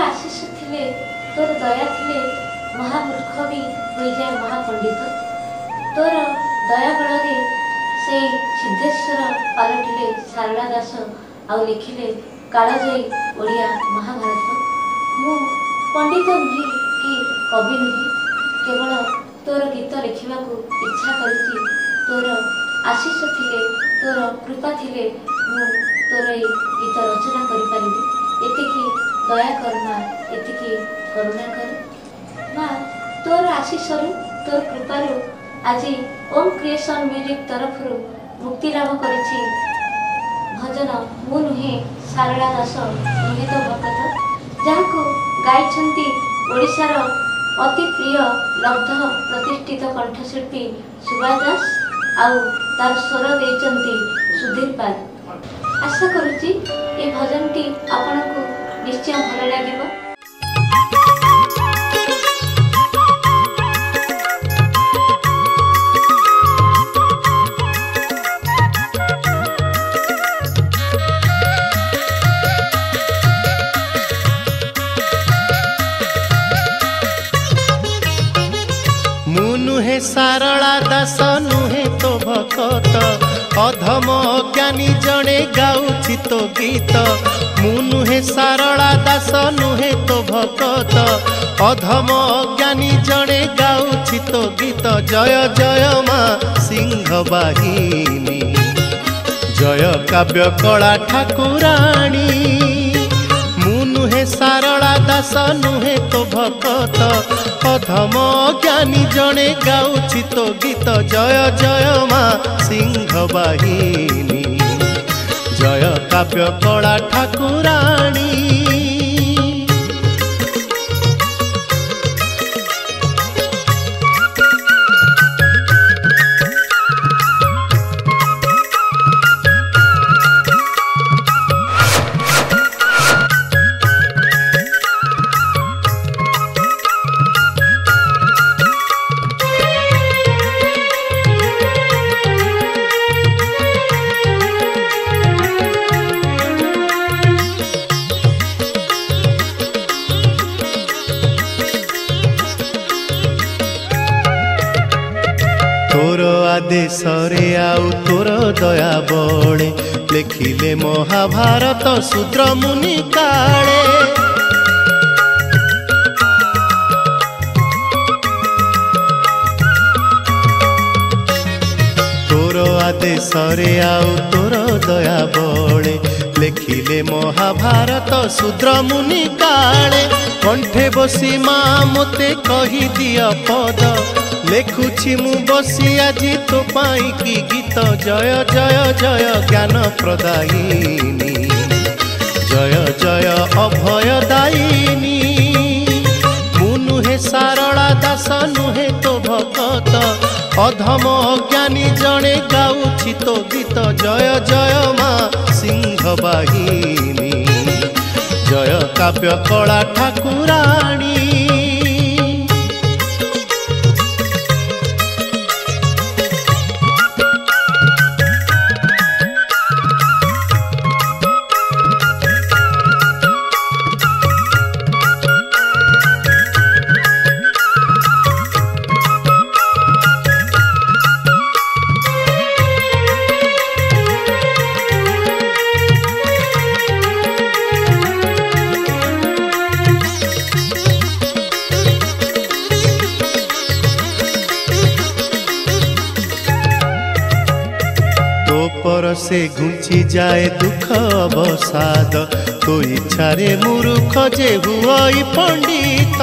आशीष थिले तोर दया थिले महामूर्ख भी हो जाए महापंडित। तोर दया बल से सिद्धेश्वर पलटिले शारदा दास आउ लिखिले कालजयी ओडिया महाभारत। मु पंडित नुहे कि कवि नुहे, केवल तोर गीत लिखा इच्छा करुची। तोर आशीष थिले तोर कृपा थिले मु तोर गीत रचना करि एतिकी दया कर माँ, एतिकी करुणा कर माँ। तोर आशीष तोर कृपा आज ओम क्रिएशन म्यूजिक तरफ मुक्ति लाभ करिछि भजन मु नुहे शारदा दास नुहे तो भगत, जहाँ गाइछन्ति ओडिशार अति प्रिय लब्ध प्रतिष्ठित कंठशिल्पी सुभाष दास आउ तार स्वर देइछन्ति सुधीर पाल। आशा करुछि ए भजनटी आपनकु निश्चय भल लागिबो। सारला दास नुहे तो भकत, अधम ज्ञानी जड़े गाउछि तो गीत। मु नुहे सारला दास नुहे तो भकत, अधम ज्ञानी जड़े गाउछि तो गीत। जय जय माँ सिंह बाहिनी, जय काव्य कला ठाकुराणी। मु नुहे सारला दास नुहे तो भकत, अधम ज्ञानी जड़े गाउछि तो गीत। जय जय माँ सिंह बाहिनी, जय काव्य कला ठाकुराणी। देशरे आउ तोर दया बड़े, लिखिले महाभारत शूद्र मुनि काले। तोर आदेशरे आउ तोर दया बड़े, लिखिले महाभारत शूद्र मुनि काले। कंठे बसी माँ मोते कही दिया पद, लेखुछि मु बसी आजी तो पाई की गीत। जय जय जय ज्ञान प्रदायिनी, जय जय अभयदायिनी। मु नुहे सारला दास नुहे तो भकत, अधम ज्ञानी जड़े गाउछि तो गीत। जय जय माँ सिंह बाहिनी, जय काव्य कला ठाकुराणी। से घुंची जाए दुख अवसाद, तो इच्छा रे मूर्ख जे हुई पंडित।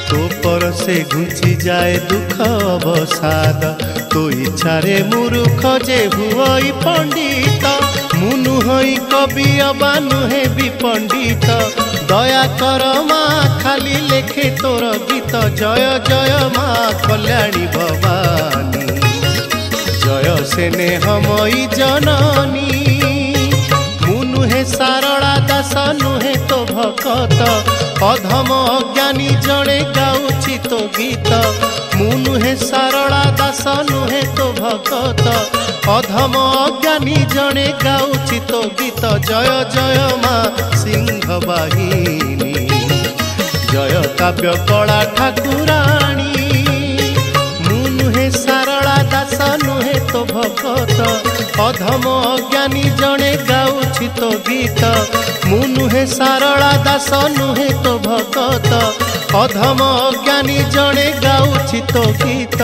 तो पर से घुंची जाए दुख अवसाद, तो इच्छा रे मूर्ख जे हुई पंडित। मुनु हई कवि अबा नुहे भी पंडित, दया कर माँ खाली लेखे तोर गीत। जय जय माँ कल्याणी भवानी, जय स्नेहमयी जननी। मु नुहे सारला दास नुहे तो भकत, अधम ज्ञानी जड़े गाउछि तो गीत। ମୁଁ ନୁହେଁ ସାରଳା ଦାସ ନୁହେଁ ତୋ ଭଗତ ଅଧମ ଅଜ୍ଞାନୀ ଜଣେ ଗାଉଛି ତୋ ଗୀତ ଜୟ ଜୟ ମା ସିଂହ ବାହିନୀ ଜୟ କାବ୍ୟ କଳା ଠାକୁରାଣୀ ମୁଁ ନୁହେଁ ସାରଳା ଦାସ ନୁହେଁ ତୋ ଭଗତ ଅଧମ ଅଜ୍ଞାନୀ ଜଣେ ଗାଉଛି ତୋ ଗୀତ ମୁଁ ନୁହେଁ ସାରଳା ଦାସ ନୁହେଁ ତୋ ଭଗତ ଅଧମ ଅଜ୍ଞାନୀ ଜଣେ ଗାଉଛି ତୋ ଗୀତ।